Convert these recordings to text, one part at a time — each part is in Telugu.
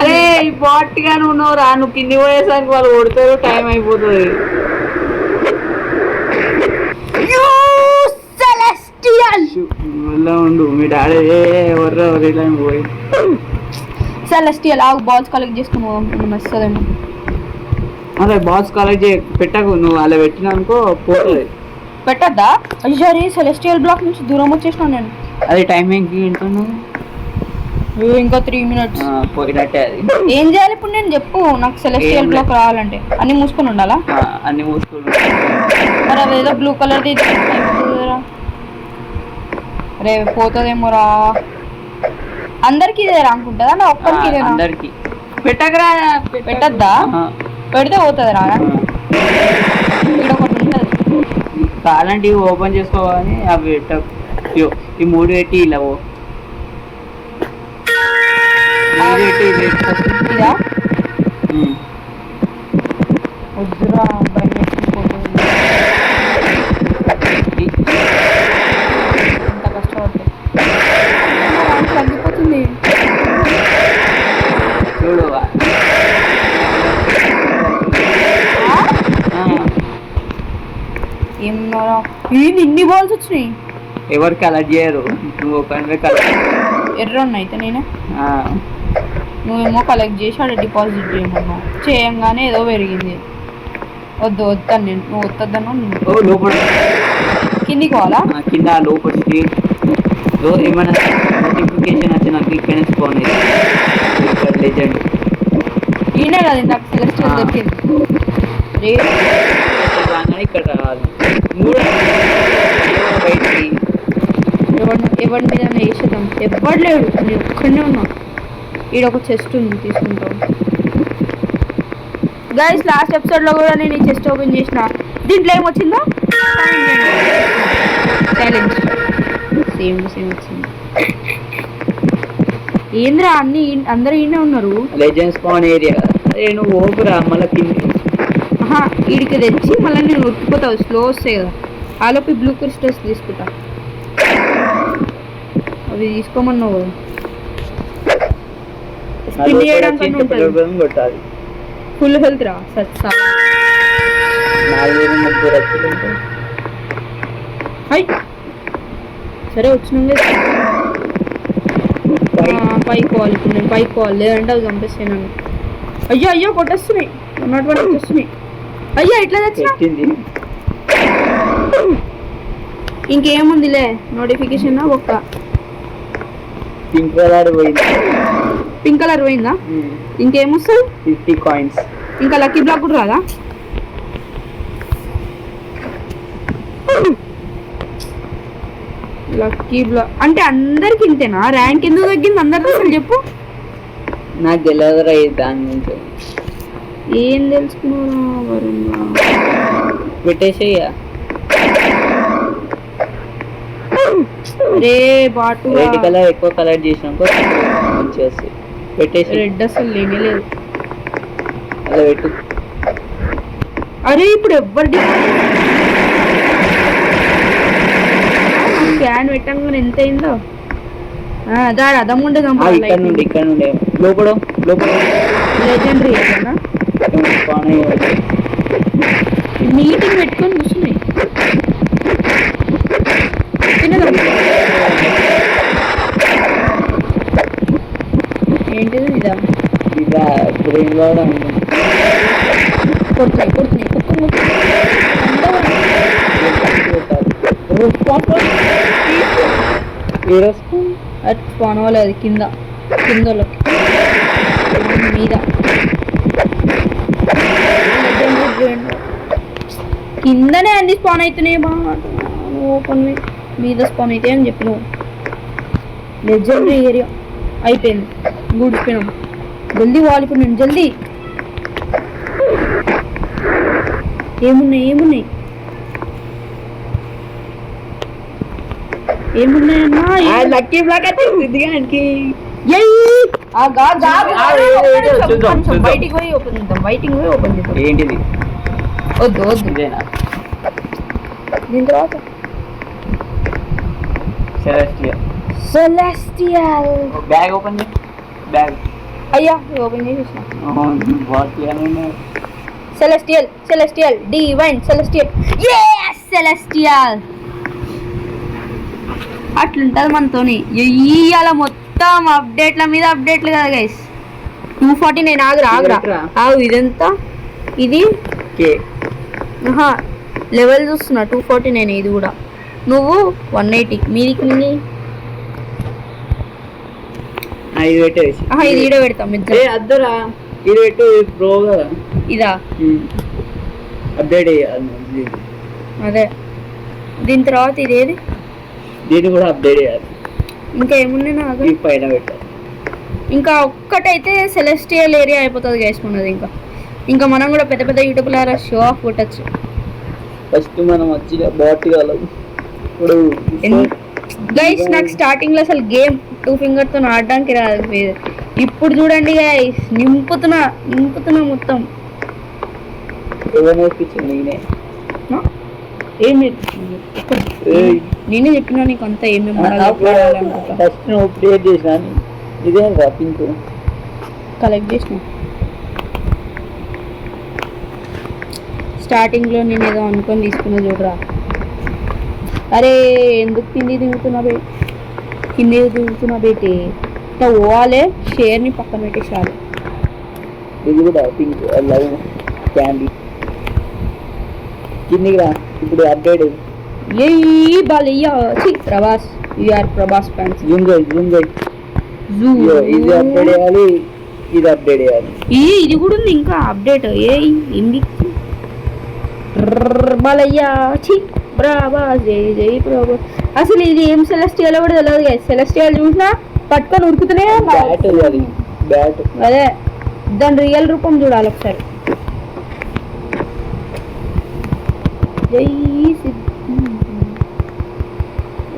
అరే బాట్గా నువ్వు రా, నువ్వు కింది పోయేసరికి వాళ్ళు కొడతారు, టైం అయిపోతుంది. ఉండు మీ డాడీ ఎవర్రా పోయి సెలెస్టియల్ ఆగు, బాల్స్ కలెక్ట్ చేసుకుని మస్తుందండి. అదే బాల్స్ కలెక్ట్ పెట్టకు, నువ్వు అలా పెట్టినానుకో పోతుంది. పెట్టద్దా? అయ్యారి సెలెస్టియల్ బ్లాక్ నుంచి దూరం వచ్చేసినాను నేను. అది టైమింగ్ వింటున్నావు, ఇంకా 3 minutes పోయినట్టే. అది ఏం చేయాలి ఇప్పుడు నేను చెప్పు, నాకు సెలెస్టియల్ బ్లాక్ రావాలంటే అన్ని మూసుకొని ఉండాలా? అన్ని మూసుకొని. మరి అదేదో బ్లూ కలర్ రే పోతుందేమో రా. అందరికి ఇదేరా అనుకుంటుందా నా ఒక్కరికి ఇదేనా? అందరికి పెట్టకరా. పెట్టద్దా? పెడితే పోతుంది రా. ఇక్కడ ఒకటి ఉంటుంది కావాలంటే ఇవి ఓపెన్ చేసుకోవాలి. అవి ఈ 3 పెట్టి ఇలా ఇదా వద్దురా భయం వేసుకుని ఎంత కష్టపడుతుంది తగ్గిపోతుంది చూడు. ఏమన్నారా ఇన్ని బాల్స్ వచ్చినాయి. ఎవరు కలెక్ట్ చేయరు, నువ్వు ఒక ఎర్ర ఉన్నాయి అయితే నేనే. నువ్వేమో కలెక్ట్ చేసి అక్కడ డిపాజిట్ చేయమన్నావు, చేయంగానే ఏదో పెరిగింది. వద్దు వద్దాను నేను, నువ్వు వద్దను. లోపల కిందికి పోవాలా? కింద లోపల ఏమైనా నోటిఫికేషన్ వచ్చి నాకు ఇక్కడనే స్పాన్ అయ్యింది. లెజెండ్ ఈయనే కదా నాకు సెలెస్టియల్ దొరికింది. ఇక్కడ రావాలి. బయటికి ఎవరి మీద వేసేద్దాం. ఎవ్వడు లేడు, నేను ఒక్కడనే ఉన్నా. ఈడ ఒక చెస్ట్ ఉంది, తీసుకుంటాం. గైస్ లాస్ట్ ఎపిసోడ్లో కూడా నేను ఈ చెస్ట్ ఓపెన్ చేసిన. దీంట్లో ఏమొచ్చిందో ఛాలెంజ్ సేమ్ వచ్చింది. ఏంద్రా అన్ని అందరు ఈయనే ఉన్నారు. Legend span area. నువ్వు ఓపురా మళ్ళీ కింది. వీడికి తెచ్చి మళ్ళీ నేను ఉట్టిపోతావు, స్లో వస్తాయి కదా. ఆలోపి బ్లూ క్రిస్టల్స్ తీసుకుంటా. అవి తీసుకోమన్నావు కదా. స్పిన్ చేయడానికి ఫుల్ హెల్త్ రా. సరే వచ్చినాం కదా. పైకి పోవాలి ఇప్పుడు, నేను పైకి పోవాలి, లేదంటే అవి చంపేస్తాను. అయ్యో అయ్యో కొట్టేస్తున్నాయి, ఉన్నటువంటి వచ్చేస్తున్నాయి. అయ్యో ఇట్లా తెచ్చింది. ఇంకేముందిలే నోటిఫికేషన్ ఒక్క పింక్ కలర్ పోయింది. పింక్ కలర్ పోయిందా? ఇంకేమొస్తుంది? 50 coins. ఇంకా లక్కీ బ్లాక్ కూడా రాదా? లక్కీ బ్లాక్ అంటే అందరికి ఇంతేనా? ర్యాంక్ ఎందుకు తగ్గింది అందరికీ అసలు చెప్పు. నాకు తెలియదురా దాని నుంచి. ఏం తెలుసుకున్నారా? పెట్టేసేయ రే బాటు. రెడ్ కలర్ ఎక్కువ కలర్ చేసినాక మంచిగా వస్తాయి. పెట్టేసి. రెడ్ అసలు లేనే లేదు. అలా పెట్టు. అరే ఇప్పుడు ఎవ్వరి క్యాన్ పెట్టంగానే ఎంత అయిందో. దాని అదమ్ముండే ఇక్కడ నుండి లోపల లెజెండరీ మీటింగ్ పెట్టుకొని కూర్చున్నాయి. ఏంటిది ఇదా? ఇదా బ్రెయిన్ కూడా కొడుతున్నాయి అది పోనవలేదు కింద మీద కిందనే అన్ని స్పాన్ అవుతున్నాయి. బాగా ఓపెన్ మీద స్పాన్ అవుతాయి అని చెప్పి నువ్వు. లెజెండరీ ఏరియా అయిపోయింది, గుడిపోయినాం. జల్దీ వాళ్ళు ఇప్పుడు నేను జల్దీ. ఏమున్నాయన్నా? లక్కీ బ్లాక్ అయితే బయటికి పోయి ఓపెన్ చేద్దాం. ఏంటిది? వద్దు దీని తర్వాత సెలెస్టియల్ బ్యాగ్ ఓపెన్ బ్యాగ్ అయ్యా ఓపెన్ చేసేసిన బాగా సెలెస్టియల్ డివైన్ సెలెస్టియల్ అట్లుంటుంది మనతోని ఇవాళ మొత్తం అప్డేట్ల మీద అప్డేట్లు కదా గైస్ 249 ఆగు ఇదంతా ఇది లెవెల్ చూస్తున్నా 249 ఇది కూడా నువ్వు 180 మీదికి ఇది ఈడ పెడతాం అద్దరా ఇది పెట్టు ప్రో కదా ఇదా అప్డేట్ అదే దీని తర్వాత ఇదేది దీన్ని కూడా అప్డేట్ చేయాలి ఇంకా ఏమున్నాయి నాకు పైన పెట్టాలి ఇంకా ఒక్కటైతే సెలెస్టియల్ ఏరియా అయిపోతుంది గైస్ మనది ఇంకా మనం కూడా పెద్ద పెద్ద యూట్యూబ్లో షో ఆఫ్ కొట్టచ్చు ఫస్ట్ మనం వచ్చిన బాట్ ఇప్పుడు గైస్ నాకు స్టార్టింగ్ లో అసలు గేమ్ 2 ఫింగర్ తో ఆడడానికి రాదు ఇప్పుడు చూడండి గైస్ నింపుతున్నా మొత్తం ఏం నేనే చెప్పినా నీకు అంతా ఏమేమి ఫస్ట్ క్రియేట్ చేసినా ఇదే పింక్ కలెక్ట్ చేసిన స్టార్టింగ్ లో నేను ఏదో అనుకొని తీసుకున్నా చూడరా అరే ఎందుకు కింది దిగుతున్నా బేటి ఇట్లా పోవాలే షేర్ని పక్కన పెట్టేసాలి ఇది కూడా పింక్ లవ్ క్యాండీ కిందికి రా ఇప్పుడు update Balayya Prabhas you are Prabhas fans ఇది అప్డేట్ చేయాలి ఇది కూడా ఉంది ఇంకా అప్డేట్ బాలయ్యా ప్రభాస్ జై ప్రభాస్ అసలు ఇది ఏం సెలెస్టియల్ కూడా తెలియదు కదా సెలెస్టియల్ చూసినా పట్టుకొని ఉరుకుతూనే అదే దాని రియల్ రూపం చూడాలి ఒకసారి జై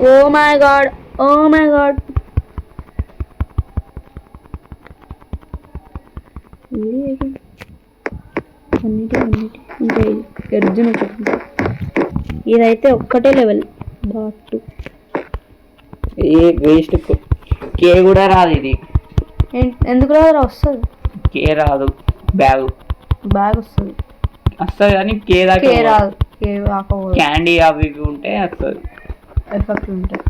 ఓ మై గాడ్ ఇంకా అర్జున్ ఒకటి ఇదైతే ఒక్కటే లెవెల్ బాట్ వేస్ట్ కే కూడా రాదు ఇది ఎందుకు రాదు వస్తుంది కే రాదు బ్యాగ్ వస్తుంది కానీ కే రాదు క్యాండీ అవి ఉంటే వస్తుంది ఎఫెక్ట్ ఉంటాయి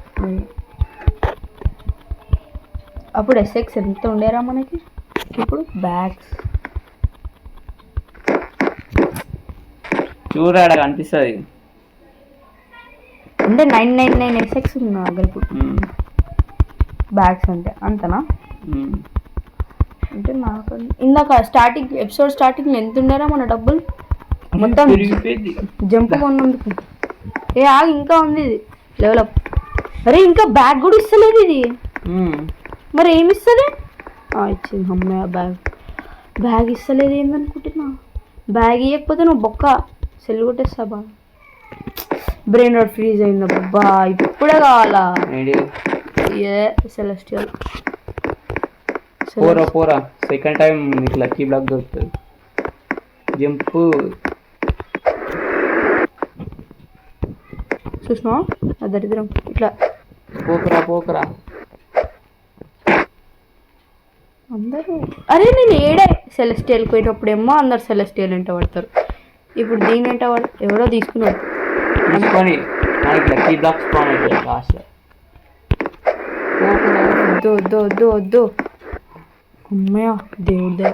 అప్పుడు ఎస్ఎక్స్ ఎంత ఉండేరా మనకి ఇప్పుడు బ్యాగ్స్ చూడాడ కనిపిస్తుంది అంటే 999 ఎస్ఎక్స్ ఉంది నా దగ్గర ఇప్పుడు బ్యాగ్స్ అంటే అంతనా అంటే నాకు ఇందాక ఎపిసోడ్ స్టార్టింగ్ ఎంత ఉండేరా మన డబ్బులు మొత్తం జంప్ కొన్నందుకు ఇంకా ఉంది ఇది డెవలప్ అరే ఇంకా బ్యాగ్ కూడా ఇస్తలేదు ఇది మరి ఏమి ఇస్తుంది ఇచ్చింది అమ్మాయి బ్యాగ్ ఇస్తలేదు ఏందనుకుంటున్నా బ్యాగ్ ఇవ్వకపోతే నువ్వు బొక్క సెల్ కొట్టేస్తా బా బ్రెయిన్ రాట్ ఫ్రీజ్ అయింది అబ్బా ఇప్పుడే కావాలా సెలెస్టియల్ పోరా సెకండ్ టైం నీకు లక్కీ బ్లాక్ దొరుకుతుంది జంప్ చూసినా దరిద్రం ఇట్లా పోకరా అందరూ అరే నేను ఏడే సెలెస్టియల్కి పోయేటప్పుడేమో అందరు సెలెస్టియల్ వెంట పడతారు ఇప్పుడు దీని వెంట ఎవరో తీసుకున్నాడు తీసుకొని మనకి లక్కీ బ్లాక్ స్పాన్ అవుతుంది లాస్ట్లో వద్దు అమ్మయ్య దేవుడే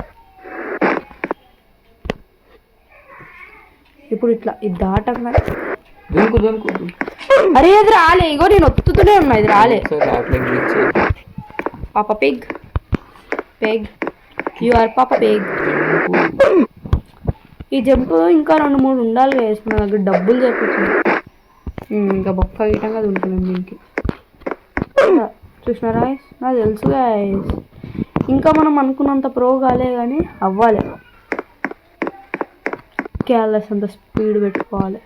ఇప్పుడు ఇట్లా ఇది దాటంగా దొరుకు అరే అది రాలే ఇగో నేను ఒత్తుతూనే ఉన్నా ఇది రాలే పాప పిగ్ యు ఆర్ పాప పిగ్ ఈ జంప్ ఇంకా 2-3 ఉండాలి వేసుకున్న దగ్గర డబ్బులు చెప్పుతుంది ఇంకా బొక్క గీయటంగా అది ఉంటుంది దీనికి చూసినారా నాకు తెలుసు ఇంకా మనం అనుకున్నంత ప్రో కాలే కానీ అవ్వాలి కేర్లెస్ అంత స్పీడ్ పెట్టుకోవాలి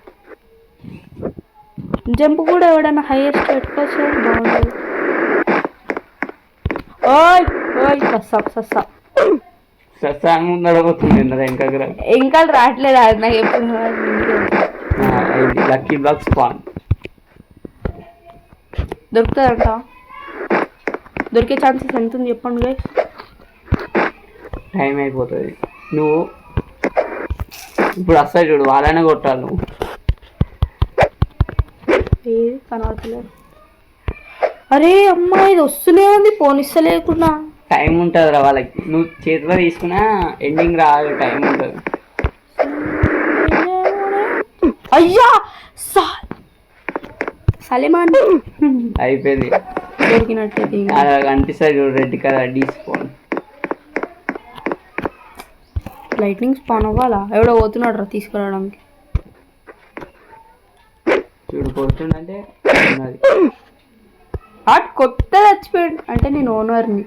జంప్ కూడా ఎవడన్నా హైయెస్ట్ పెట్టుకోవచ్చు బాగుంటుంది ఇంకా రావట్లేదు అది నాకు ఎప్పుడు లక్కీ బ్లాక్ స్పాన్ దొరుకుతుందంట దొరికే ఛాన్సెస్ ఎంత ఉంది చెప్పండి గైస్ టైం అయిపోతుంది. నువ్వు ఇప్పుడు వస్తాయి చూడు, వాళ్ళనే కొట్టాలి నువ్వు. ఏది కనవట్లేదు. అరే అమ్మా ఇది వస్తూనే ఉంది పోనిస్తా లేకుండా. టైం ఉంటుంది రా వాళ్ళకి, నువ్వు చేతిలో తీసుకున్నా ఎండింగ్ రాదు, టైం ఉంటుంది. అయ్యా సలేమాన్ అయిపోయింది. దొరికినట్టే అలా కనిపిస్తుంది చూడు రెడ్ కలర్ డీస్పోన్. లైట్నింగ్ స్పాన్ అవ్వాలా? ఎవడో పోతున్నాడు రా తీసుకురావడానికి. చూడు పోతుందంటే ఉన్నది. కొత్త చచ్చిపోయాడు అంటే నేను ఓనర్ని.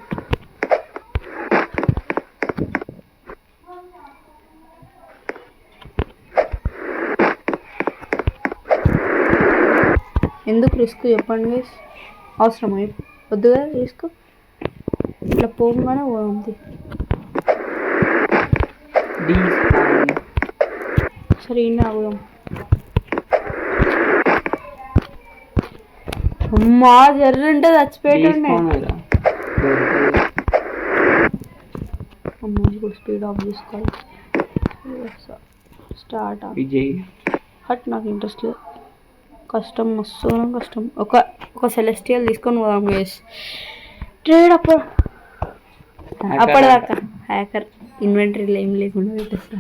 ఎందుకు రిస్క్ చెప్పండి గైస్? అవసరమా వద్దుగా రిస్క్? ఇట్లా పోగానే పోతుంది. సరే ఇన్ని అవుదాం. అమ్మా జర్రంటే చచ్చిపోయాడు. అమ్మ ఇప్పుడు స్పీడ్ ఆఫ్ చేసుకోవాలి. స్టార్ట్ హట్. నాకు ఇంట్రెస్ట్ లేదు, కష్టం మస్తు కష్టం. ఒక సెలెస్టియల్ తీసుకొని పోదాం గైస్. ట్రేడ్ అప్పటిదాకా హ్యాకర్ ఇన్వెంటరీలో ఏం లేకుండా పెట్టేస్తా.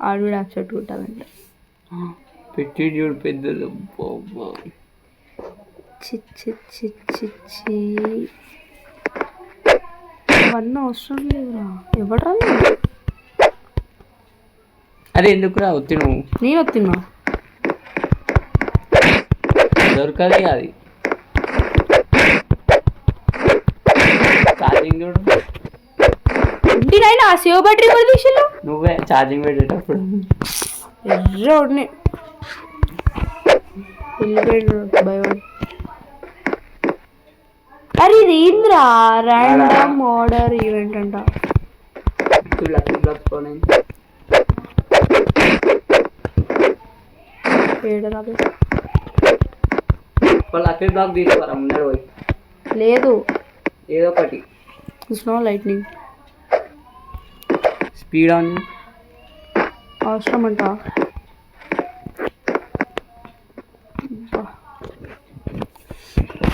ఆడు కూడా యాక్సెప్ట్ కొట్టాలంటే పెట్టి చూడు పెద్దది. చిచ్చి అవన్నీ అవసరం లేదురా. ఎవడరా? అరే ఎందుకురా వత్తి నువ్వు? నేను వస్తున్నా. దొరకదు అది. ఛార్జింగ్ చూడు. ఇంటికైనా ఆ సేవ్ బ్యాటరీ కూడా తీసిల్లు. నువ్వే ఛార్జింగ్ పెట్టేటప్పుడు ఎర్రోడిని భయపడి. అరే ఇది ఏంద్రా? ర్యాండమ్ ఆర్డర్ ఈవెంట్ అంట. లక్కీ బ్లాక్స్ పోనీ లక్కీ బ్లాక్ తీసుకోరా ముందర పోయి. లేదు ఏదో ఒకటి. స్నో లైట్నింగ్ స్పీడ్ ఆన్ అవసరం అంట.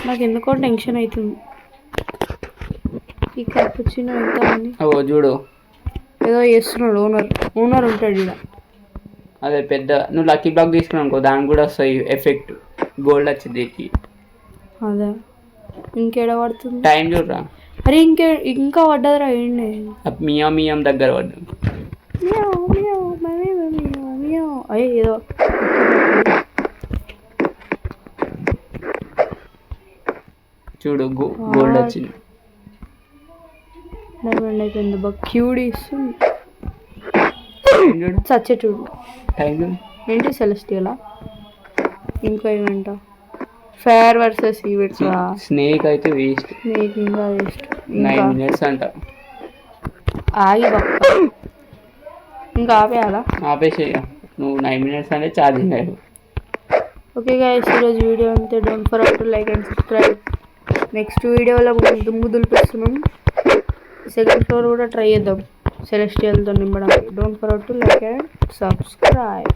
నాకు ఎందుకో టెన్షన్ అవుతుంది. ఈ కప్పుచ్చినో ఎంత అని చూడు ఏదో చేస్తున్నాడు. ఓనర్ ఉంటాడు ఇక్కడ. అదే పెద్ద నువ్వు లక్కీ బ్లాక్ తీసుకున్నావు అనుకో, దానికి కూడా వస్తాయి ఎఫెక్ట్. గోల్డ్ వచ్చింది. అదే ఇంకేడ పడుతుంది టైం చూడరా. అరే ఇంకా పడ్డదిరా. ఏంటి మియం దగ్గర పడ్డా. అయ్యో ఏదో చూడు గోల్డ్ వచ్చింది. డైమండ్ అయిపోయింది. బాగా క్యూడ్ ఇస్తుంది. సచ్చే చూడు. టైం ఏంటి సెలెస్టియలా? ఇంకో event fair versus events. Snake అయితే వేస్ట్. స్నేక్ ఇంకా వేస్ట్. 9 minutes అంట. ఆగి బక్క ఇంకా ఆపేయాలా? ఆపేసేయ నువ్వు. 9 minutes అంటే ఛార్జింగ్ అయ్యి. ఓకే గైస్ ఈరోజు వీడియో అంతే. Don't forget to like and subscribe. Next వీడియోలో దుమ్ము దులిపిస్తున్నాం. సెకండ్ ఫ్లోర్ కూడా ట్రై చేద్దాం సెలెస్టియల్తో నింపడానికి. Don't forget to like and subscribe.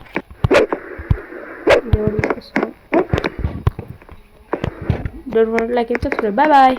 Don't forget to like and subscribe. Bye bye.